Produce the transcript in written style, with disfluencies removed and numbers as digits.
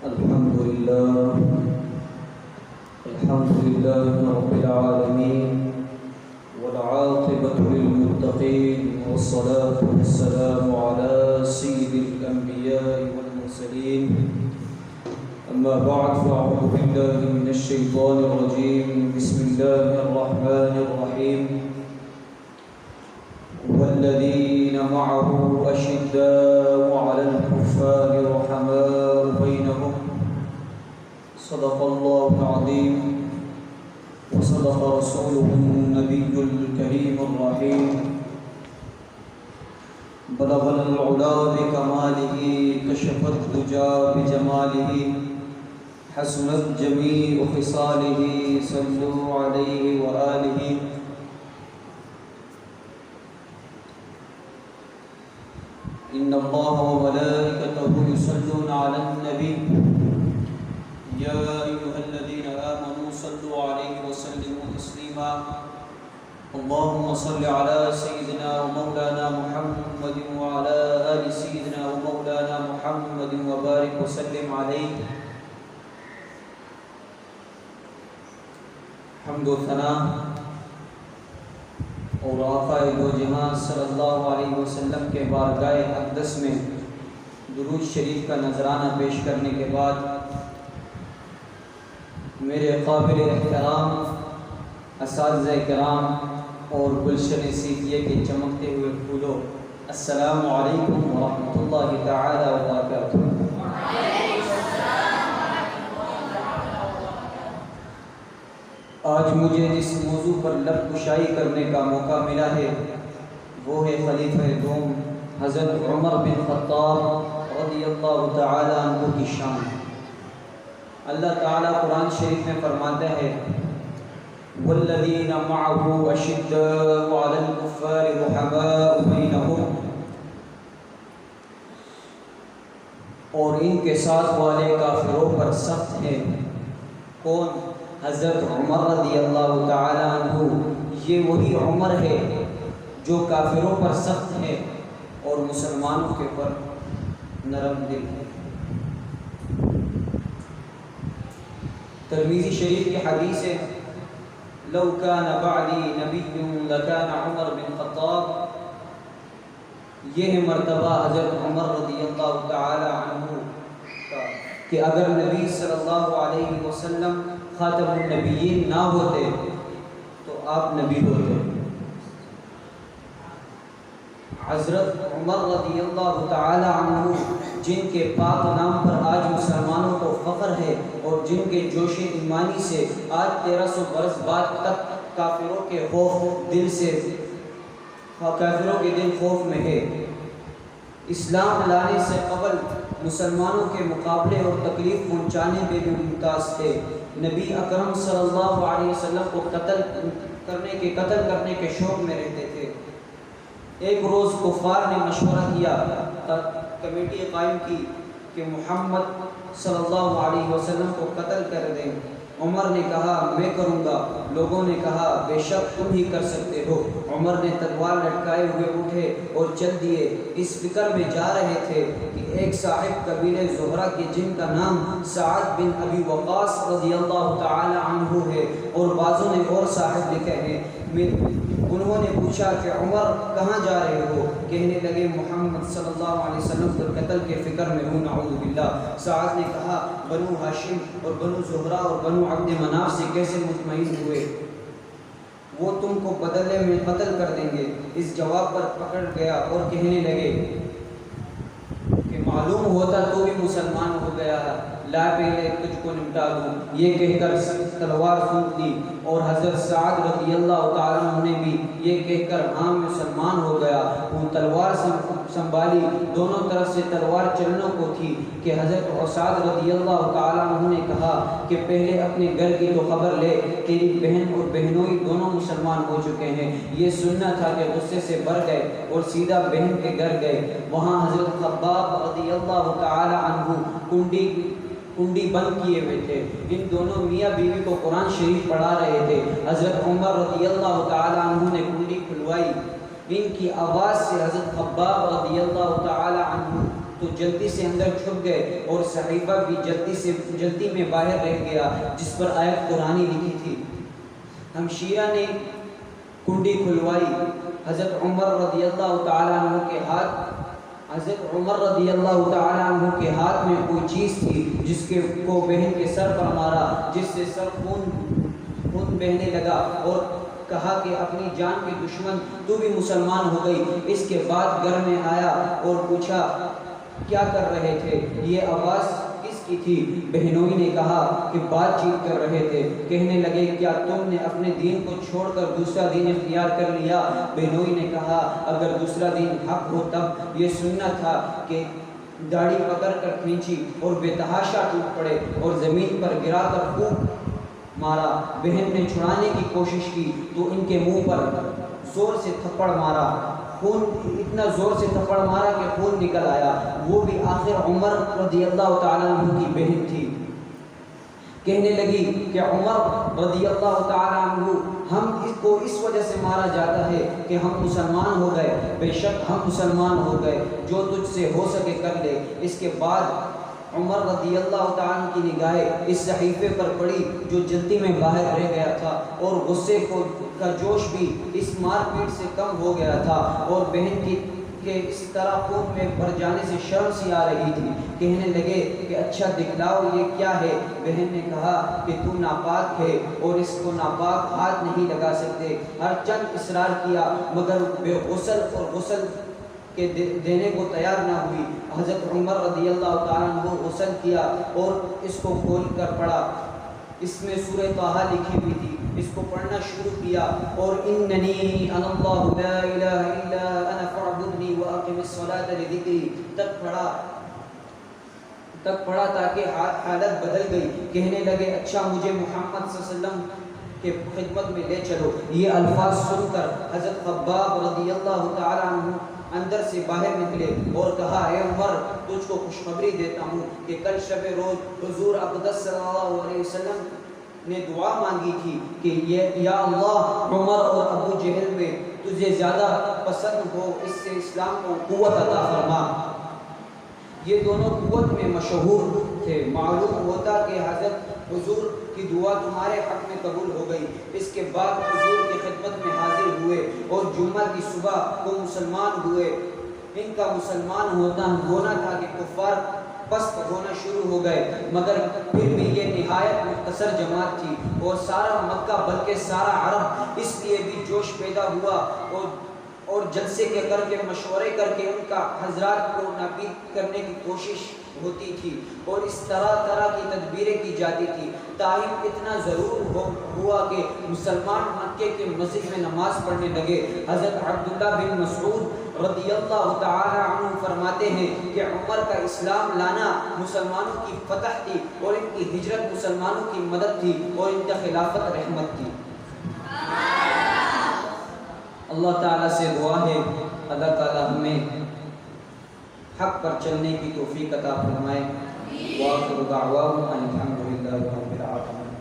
الحمد لله رب العالمين والعاقبة للمتقين والصلاة والسلام على سيد الأنبياء والمرسلين أما بعد فأعوذ بالله من الشيطان الرجيم بسم الله الرحمن الرحيم والذين معه أشداء على الكفار رحماء بينهم صدق الله العظيم وصدق رسوله النبي الكريم الرحيم بلغ العلا بكماله كشف الدجى بجماله حسنت جميع خصاله صلوا عليه وآله إن الله وملائكته يصلون على النبي يا أيها الذين آمنوا صلوا عليه وسلموا تسليما اللهم صل على سيدنا ومولانا محمد وعلى آل سيدنا ومولانا محمد وبارك وسلم عليه حمد و ثنا اور آقا دو جہاں صلی اللہ علیہ وسلم کے بارگاہ اقدس میں درود شریف کا نذرانہ پیش کرنے کے بعد میرے قابل احترام اساتذہ کرام اور گلشن سیکھیے کے چمکتے ہوئے پھولوں، السلام علیکم ورحمۃ اللہ تعالی وبرکاتہ۔ آج مجھے جس موضوع پر لب کشائی کرنے کا موقع ملا ہے وہ ہے خلیفہ دوم حضرت عمر بن خطاب رضی اللہ تعالی عنہ کی شان۔ اللہ تعالیٰ قرآن شریف میں فرماتا ہے والذین معه اشداء علی الکفار رحماء بینہم، اور ان کے ساتھ والے کافروں پر سخت ہیں۔ کون؟ حضرت عمر رضی اللہ تعالی عنہ۔ یہ وہی عمر ہے جو کافروں پر سخت ہے اور مسلمانوں کے پر نرم دل ہے۔ ترمذی شریف کی حدیث ہے لو کان بعدی نبی لکان عمر بن خطاب۔ یہ ہے مرتبہ حضرت عمر رضی اللہ تعالی عنہ کا کہ اگر نبی صلی اللہ علیہ وسلم خاتم النبیین نہ ہوتے تو آپ نبی ہوتے۔ حضرت عمر رضی اللہ تعالی عنہ جن کے پاک نام پر آج مسلمانوں کو فخر ہے اور جن کے جوش ایمانی سے آج 1300 برس بعد تک کافروں کے دل خوف میں ہے۔ اسلام لانے سے قبل مسلمانوں کے مقابلے اور تکلیف پہنچانے میں بھی ممتاز تھے۔ نبی اکرم صلی اللہ علیہ وسلم کو قتل کرنے کے شوق میں رہتے تھے۔ ایک روز کفار نے مشورہ کیا، کمیٹی قائم کی کہ محمد صلی اللہ علیہ وسلم کو قتل کر دیں۔ عمر نے کہا میں کروں گا۔ لوگوں نے کہا بے شک تم ہی کر سکتے ہو۔ عمر نے تلوار لٹکائے ہوئے اٹھے اور چل دیے۔ اس فکر میں جا رہے تھے کہ ایک صاحب قبیلہ زہرہ کے جن کا نام سعد بن ابی وقاص رضی اللہ تعالی عنہ ہے اور بعضوں نے اور صاحب لکھے ہیں، انہوں نے پوچھا کہ عمر کہاں جا رہے ہو؟ کہنے لگے محمد صلی اللہ علیہ وسلم کو قتل کے فکر میں ہوں نعوذ باللہ۔ سعد نے کہا بنو ہاشم اور بنو زہرہ اور بنو عبد مناف سے کیسے مطمئن ہوئے؟ وہ تم کو بدلے میں قتل کر دیں گے۔ اس جواب پر پکڑ گیا اور کہنے لگے کہ معلوم ہوتا تو بھی مسلمان ہو گیا ہے، لا پہلے تجھ کو نمٹا دوں۔ یہ کہہ کر تلوار پھونک دی اور حضرت سعد رضی اللہ تعالیٰ عنہ نے بھی یہ کہہ کر ہاں مسلمان ہو گیا۔ وہ تلوار سنبھالی، دونوں طرف سے تلوار چلنوں کو تھی کہ حضرت سعد رضی اللہ تعالیٰ عنہ نے کہا کہ پہلے اپنے گھر کی تو خبر لے، تیری بہن اور بہنوئی دونوں مسلمان ہو چکے ہیں۔ یہ سننا تھا کہ غصے سے بھر گئے اور سیدھا بہن کے گھر گئے۔ وہاں حضرت خباب رضی اللہ تعالیٰ عنہ کنڈی بند کیے ہوئے تھے۔ ان دونوں میاں بیوی کو قرآن شریف پڑھا رہے تھے۔ حضرت عمر رضی اللہ تعالی عنہ نے کنڈی کھلوائی۔ ان کی آواز سے حضرت خباب رضی اللہ تعالی عنہ تو جلدی سے اندر چھپ گئے اور صحیفہ بھی جلدی میں باہر رہ گیا جس پر آیت قرآنی لکھی تھی۔ ہمشیرہ نے کنڈی کھلوائی، حضرت عمر رضی اللہ تعالیٰ عنہ کے ہاتھ میں کوئی چیز تھی جس کو بہن کے سر پر مارا، جس سے سر خون بہنے لگا، اور کہا کہ اپنی جان کے دشمن تو بھی مسلمان ہو گئی۔ اس کے بعد گھر میں آیا اور پوچھا کیا کر رہے تھے، یہ آواز کس کی تھی؟ بہنوئی نے کہا کہ بات چیت کر رہے تھے۔ کہنے لگے کیا تم نے اپنے دین کو چھوڑ کر دوسرا دین اختیار کر لیا؟ بہنوئی نے کہا اگر دوسرا دین حق ہو تب یہ سننا تھا کہ داڑھی پکڑ کر کھینچی اور بے تحاشا ٹوٹ پڑے اور زمین پر گرا کر پھونک مارا۔ بہن نے چھڑانے کی کوشش کی تو ان کے منہ پر زور سے تھپڑ مارا، اتنا زور سے تھپڑ مارا کہ خون نکل آیا۔ وہ بھی آخر عمر رضی اللہ تعالیٰ عنہ کی بہن تھی۔ کہنے لگی کہ عمر رضی اللہ تعالیٰ عنہ ہم کو اس وجہ سے مارا جاتا ہے کہ ہم مسلمان ہو گئے، بے شک ہم مسلمان ہو گئے، جو تجھ سے ہو سکے کر لے۔ اس کے بعد عمر رضی اللہ تعالیٰ کی نگاہیں اس صحیفے پر پڑی جو جلدی میں باہر رہ گیا تھا، اور غصے کا جوش بھی اس مار پیٹ سے کم ہو گیا تھا، اور بہن کے اس طرح خون میں بھر جانے سے شرم سی آ رہی تھی۔ کہنے لگے کہ اچھا دکھلاؤ یہ کیا ہے؟ بہن نے کہا کہ تو ناپاک ہے اور اس کو ناپاک ہاتھ نہیں لگا سکتے۔ ہر چند اصرار کیا مگر بے غسل اور غسل کے دینے کو تیار نہ ہوئی۔ حضرت عمر رضی اللہ تعالیٰ عنہ غسل کیا اور اس کو کھول کر پڑھا۔ اس میں سورہ طٰہٰ لکھی ہوئی تھی، اس کو پڑھنا شروع کیا اور اننی انا اللہ لا الہ الا انا فاعبدنی واقم الصلاۃ لذکری تک پڑھا تاکہ حالت بدل گئی۔ کہنے لگے اچھا مجھے محمد صلی اللہ علیہ وسلم کے خدمت میں لے چلو۔ یہ الفاظ سن کر حضرت خباب رضی اللہ تعالیٰ عنہ اندر سے باہر نکلے اور کہا اے عمر تجھ کو خوشخبری دیتا ہوں کہ کل شب روز حضور اقدس صلی اللہ علیہ وسلم نے دعا مانگی تھی کہ یا اللہ عمر اور ابو جہل میں تجھے زیادہ پسند ہو، اس سے اسلام کو قوت عطا فرما۔ یہ دونوں قوت میں مشہور تھے۔ معلوم ہوتا کہ حضرت حضور کی دعا تمہارے حق میں قبول ہو گئی۔ اس کے بعد حضور کی خدمت میں حاضر ہوئے اور جمعہ کی صبح کو مسلمان ہوئے۔ ان کا مسلمان ہونا تھا کہ کفار پست ہونا شروع ہو گئے، مگر پھر بھی یہ نہایت مختصر جماعت تھی اور سارا مکہ بلکہ سارا عرب اس لیے بھی جوش پیدا ہوا اور جلسے کے کر کے مشورے کر کے ان کا حضرات کو ناپید کرنے کی کوشش ہوتی تھی اور اس طرح کی تدبیریں کی جاتی تھی۔ تاہم اتنا ضرور ہوا کہ مسلمان مکے کے مسجد میں نماز پڑھنے لگے۔ حضرت عبداللہ بن مسعود رضی اللہ تعالی عنہ فرماتے ہیں کہ عمر کا اسلام لانا مسلمانوں کی فتح تھی اور ان کی ہجرت مسلمانوں کی مدد تھی اور ان کا خلافت رحمت تھی۔ اللہ تعالیٰ سے دعا ہے اللہ تعالیٰ ہمیں حق پر چلنے کی توفیق عطا فرمائے۔ وآخر دعواہم ان الحمد للہ رب العالمین۔